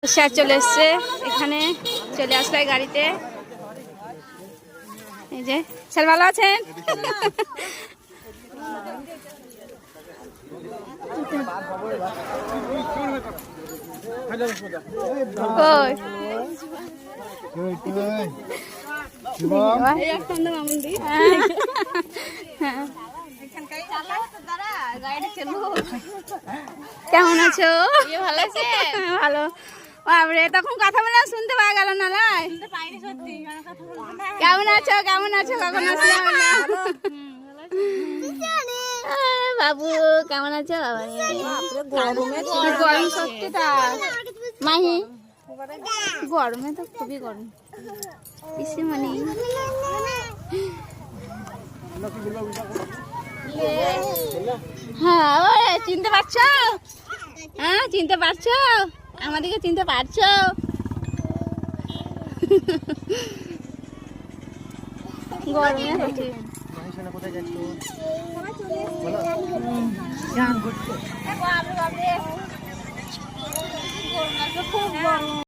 Sir চলে এসছে, এখানে চলে আসলো এই গাড়িতে। এই যে স্যার ভালো আছেন? কেমন আছো? ভালো আছে? ভালো। বাবরে, তখন কথা বলে শুনতে পাওয়া গেল না। লাই কেমন আছো? কেমন আছো? কখন আসলে? বাবু কেমন আছো? গরম সত্যিটা মাহি, গরমে তো খুবই গরম। পিসিমণি হ্যাঁ, চিনতে পারছো? হ্যাঁ, চিনতে পারছো? আমাদেরকে চিনতে পারছো? গরমে হচ্ছে। খুব গরম।